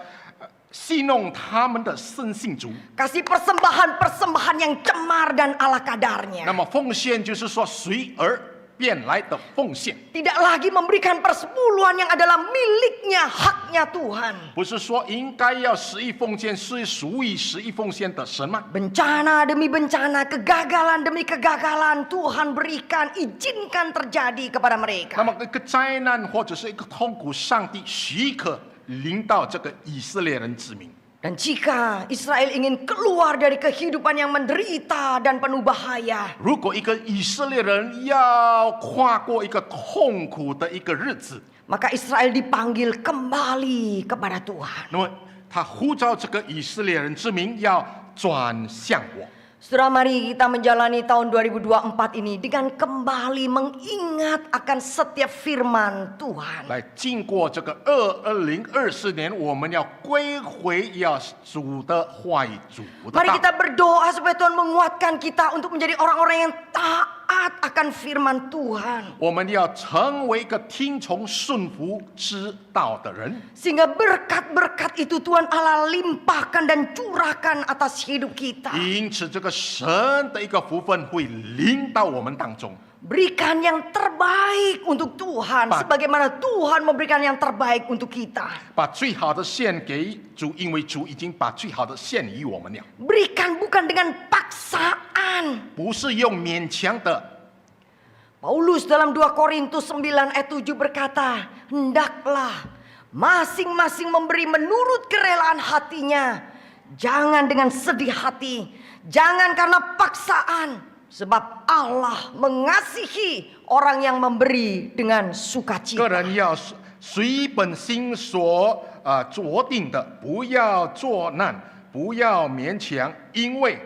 戏弄他们的圣性主。 Kasih persembahan-persembahan yang cemar dan ala kadarnya. 那么奉献就是说随而变来的奉献， Tidak lagi memberikan persepuluhan yang adalah miliknya, haknya Tuhan. 不是说应该要十一奉献是属于十一奉献的神吗？ Bencana demi bencana, kegagalan demi kegagalan Tuhan berikan, izinkan terjadi kepada 那 mereka. 么一个灾难或者是一个痛苦，上帝许可临到这个以色列人之民。 Dan jika Israel ingin keluar dari kehidupan yang menderita dan penuh bahaya, 如果一个以色列人要跨过一个痛苦的一个日子， maka Israel dipanggil kembali kepada Tuhan. 那么他呼召这个以色列人之民要转向我。 Saudara, mari kita menjalani tahun 2024 ini dengan kembali mengingat akan setiap firman Tuhan. 来经过这个2024年，我们要归回要主的话语，主的 Mari 道。 kita berdoa supaya Tuhan menguatkan kita untuk menjadi orang-orang yang taat akan firman Tuhan. 我们要成为一个听从顺服之道的人， Sehingga berkat-berkat itu Tuhan Allah limpahkan dan curahkan atas hidup kita. 因此这个神的一个福分会临到我们当中。 Berikan yang terbaik untuk Tuhan, Pak. sebagaimana Tuhan memberikan yang terbaik untuk kita. 把最好的献给主，因为主已经把最好的献于我们了， Berikan bukan dengan paksaan. 不是用勉强的。 Paulus dalam 2 Korintus 9 ayat 7 berkata, hendaklah masing-masing memberi menurut kerelaan hatinya. Jangan dengan sedih hati, jangan karena paksaan. Sebab Allah mengasihi orang yang memberi dengan 个 sukacita. 人要随本心所酌定的，不要作难，不要勉强，因为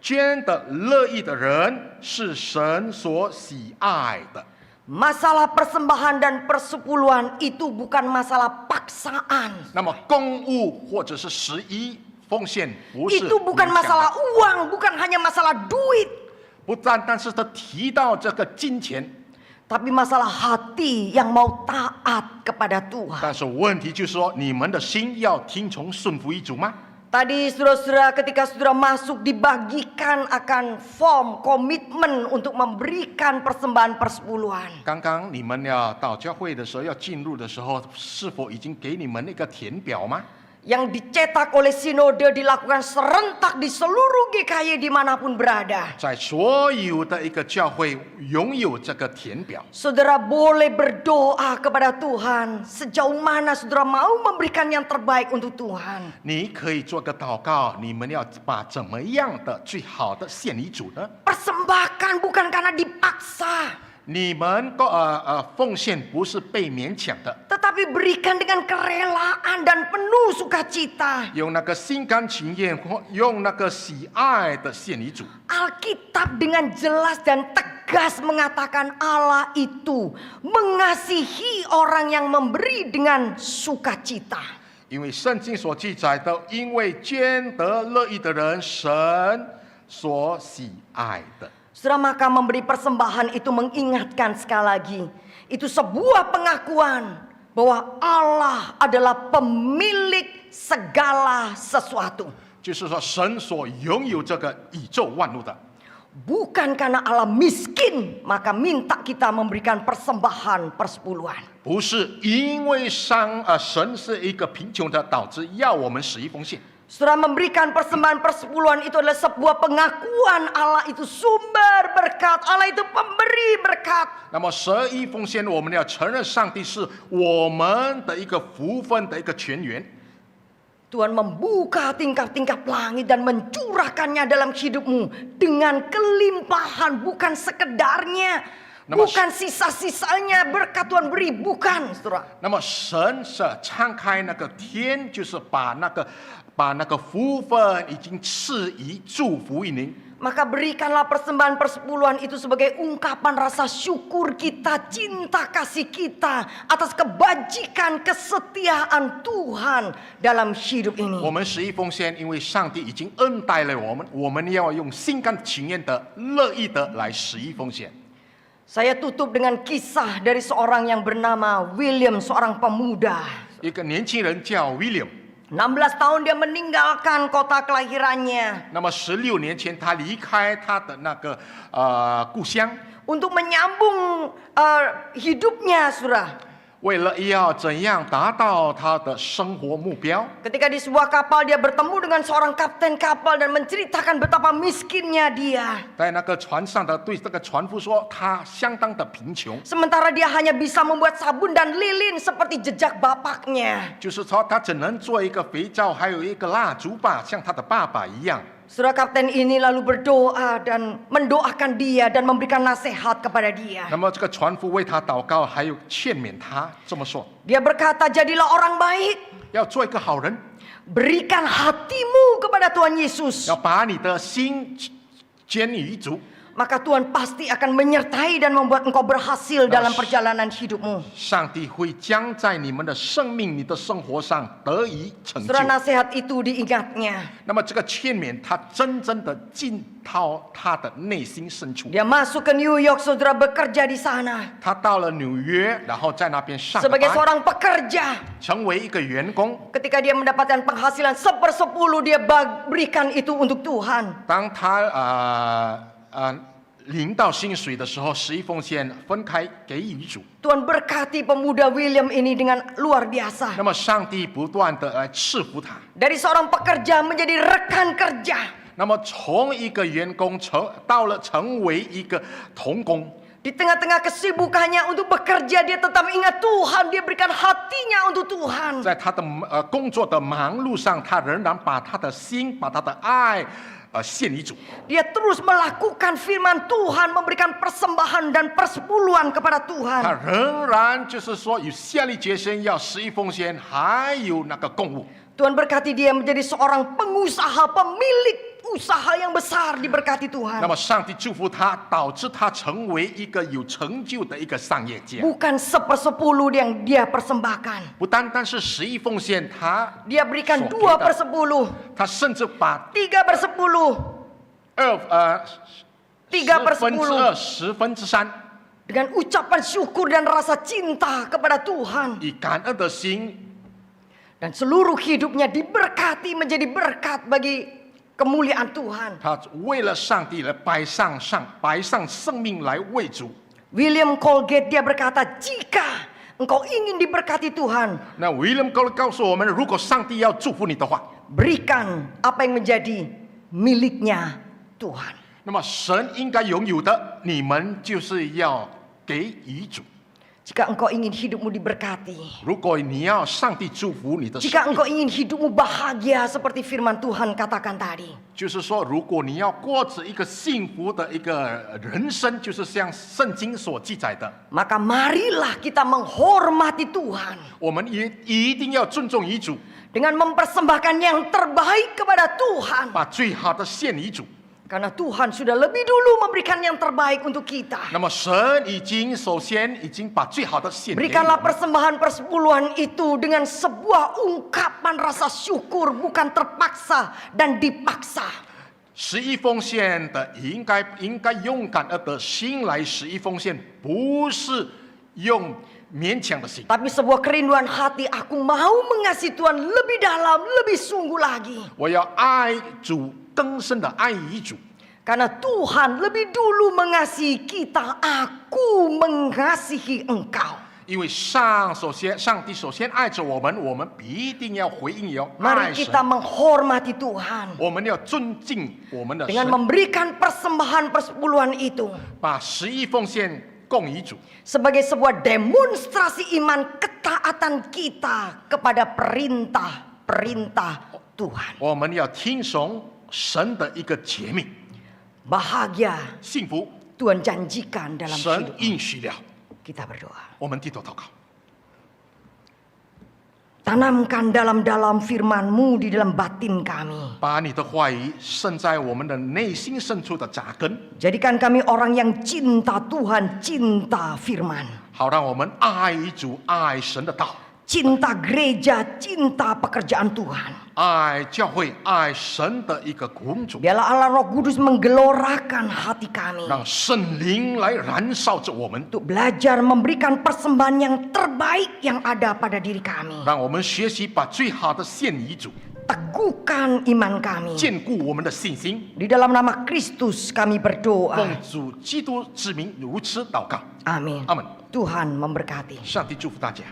捐的乐意的人是神所喜爱的。 Masalah persembahan dan persepuluhan itu bukan masalah paksaan. 那么公物或者是十一奉献，不是 Itu bukan 勉强的 masalah uang, bukan hanya masalah duit. 不但是他提到这个金钱， Tapi masalah hati yang mau taat kepada Tuhan. 但是问题就是说，你们的心要听从顺服于主吗？ Tadi saudara-saudara ketika saudara masuk dibagikan akan form komitmen untuk memberikan persembahan persepuluhan. 刚刚你们要到教会的时候，要进入的时候，是否已经给你们那个填表吗？ Yang dicetak oleh sinode dilakukan serentak di seluruh GKY dimanapun berada. 在所有的一个教会拥有这个填表， Saudara boleh berdoa kepada Tuhan sejauh mana saudara mau memberikan yang terbaik untuk Tuhan. 你可以做个祷告，你们要把怎么样的最好的献于主呢？ Persembahkan bukan karena dipaksa, 你们奉献不是被勉强的， tetapi berikan dengan kerelaan dan penuh sukacita. 用那个心甘情愿，或用那个喜爱的献于主。 Alkitab dengan jelas dan tegas mengatakan Allah itu mengasihi orang yang memberi dengan sukacita. 因为圣经所记载的，因为捐得乐意的人，神所喜爱的。 Saudara, maka memberi persembahan itu mengingatkan sekali lagi, itu sebuah pengakuan bahwa Allah adalah pemilik segala sesuatu. 就是说，神所拥有这个宇宙万物的。Bukan karena Allah miskin, maka minta kita memberikan persembahan persepuluhan. 不是因为神是一个贫穷的，导致要我们使一奉献。 Saudara, memberikan persembahan persepuluhan itu adalah sebuah pengakuan Allah itu sumber berkat, Allah itu pemberi berkat. 那么十一奉献，我们要承认上帝是我们的一个福分的一个泉源。 Tuhan membuka tingkap-tingkap langit dan mencurahkannya dalam hidupmu dengan kelimpahan, bukan sekedarnya, bukan sisa-sisanya berkat Tuhan beri, bukan, saudara. 那么神是敞开那个天，就是把那个福分已经赐予祝福于您。 Maka berikanlah persembahan persepuluhan itu sebagai ungkapan rasa syukur kita, cinta kasih kita atas kebajikan, kesetiaan Tuhan dalam hidup 我 ini. 们十一奉献，因为上帝已经恩待了我们，我们要用心甘情愿的、乐意的来十一奉献。 Saya tutup dengan kisah dari seorang yang bernama William, seorang pemuda. 一个年轻人叫 William， 16 tahun dia meninggalkan kota kelahirannya 那么16年前他离开他的那个故乡， untuk menyambung hidupnya, saudara. 为了要怎样达到他的生活目标。 Ketika di sebuah kapal dia bertemu dengan seorang kapten kapal dan menceritakan betapa miskinnya dia. 在那个船上的对这个船夫说，他相当的贫穷， Sementara dia hanya bisa membuat sabun dan lilin seperti jejak bapaknya. 就是说他只能做一个肥皂，还有一个蜡烛吧，像他的爸爸一样。 Saudara, kapten ini lalu berdoa dan mendoakan dia dan memberikan nasihat kepada dia. 那么这个船夫为他祷告，还有劝勉他这么说： Dia berkata, jadilah orang baik. 要做一个好人， Berikan hatimu kepada Tuhan Yesus. 要把你的心捐于主， Maka Tuhan pasti akan menyertai dan membuat engkau berhasil dalam perjalanan hidupmu. 上帝会将在你们的生命、你的生活上得以成就。 Saudara, nasihat itu diingatnya. 那么这个劝勉，他真正的进到他的内心深处。 Dia masuk ke New York, saudara, bekerja di sana. 他到了纽约，然后在那边上 Sebagai 班， seorang pekerja. 成为一个员工。 Ketika dia mendapatkan penghasilan 1/10, dia berikan itu untuk Tuhan. 当他领到薪水的时候，十一奉献分开给予主。 Tuhan berkati pemuda William ini dengan luar biasa. 那么上帝不断的来赐福他。 Dari seorang pekerja menjadi rekan kerja. 那么从一个员工成为一个同工。 Di tengah-tengah kesibukannya untuk bekerja, dia tetap ingat Tuhan. Dia berikan hatinya untuk Tuhan. 在他的工作的忙碌上，他仍然把他的心、把他的爱献于主。 Dia terus melakukan firman Tuhan, memberikan persembahan dan persepuluhan kepada 他 Tuhan. 仍然就是说有下定决心要十一奉献，还有那个供物。 Tuhan berkati dia menjadi seorang pengusaha, pemilik usaha yang besar, diberkati 那 Tuhan. 么上帝祝福他，导致他成为一个有成就的一个商业家。 Bukan 1/10 yang dia persembahkan. 不单单是十一奉献，他 Dia berikan 所给的 2/10, 他甚至把 3/10, 3/10. 10%Dengan ucapan syukur dan rasa cinta kepada Tuhan. 以感恩的心， Dan seluruh hidupnya diberkati menjadi berkat bagi kemuliaan Tuhan. 他为了上帝来摆上生命来为主。 William Colgate dia berkata, jika engkau ingin diberkati Tuhan, 那 William 告诉我们，如果上帝要祝福你的话， berikan apa yang menjadi miliknya Tuhan. 那么神应该拥有的，你们就是要给予主。 Jika engkau ingin hidupmu diberkati, 如果你要上帝祝福你的生 jika 命， engkau ingin hidupmu bahagia seperti firman Tuhan katakan tadi, 就是说，如果你要过着一个幸福的一个人生，就是像圣经所记载的， maka marilah kita menghormati Tuhan 我们也一定要尊重于主， dengan mempersembahkan yang terbaik kepada Tuhan. 把最好的献于主。 Karena Tuhan sudah lebih dulu memberikan yang terbaik untuk kita. 那么神首先已经把最好的献给我 Berikanlah 们。 persembahan persepuluhan itu dengan sebuah ungkapan rasa syukur, bukan terpaksa dan dipaksa. 十一奉献的应该用感恩的心来十一奉献，不是用勉强的心。 Tapi sebuah kerinduan hati, aku mau mengasihi Tuhan lebih dalam, lebih sungguh lagi. 我要爱主，更深的爱于主。Karena Tuhan lebih dulu mengasihi kita, aku mengasihi engkau. 因为上帝首先爱着我们，我们必定要回应，也要 Mari 爱神。 kita menghormati Tuhan 我们要尊敬我们的 dengan 神， memberikan persembahan persepuluhan itu 把11奉献供于主， sebagai sebuah demonstrasi iman ketaatan kita kepada perintah-perintah Tuhan. 我们要听从神的一个诫命， Bahagia 幸福 Tuhan janjikan dalam 神 hidup. 应许了。 Kita berdoa. 我们低头祷告， Tanamkan dalam-dalam firman-Mu di dalam batin kami. 把你的话语渗在我们的内心深处的扎根， Jadikan kami orang yang cinta Tuhan, cinta firman. 好让我们爱主、爱神的道， Cinta gereja, cinta pekerjaan Tuhan. 爱教会、爱神的一个工作， Biarlah Allah Roh Kudus menggelorakan hati kami. 让圣灵来燃烧着我们， Untuk belajar memberikan persembahan yang terbaik yang ada pada diri kami. 让我们学习把最好的献于主， Teguhkan iman kami. 坚固我们的信心。 Di dalam nama Kristus kami 奉 berdoa. 主基督之名如此祷告， Amin. 阿门。 Tuhan memberkati. 上帝祝福大家。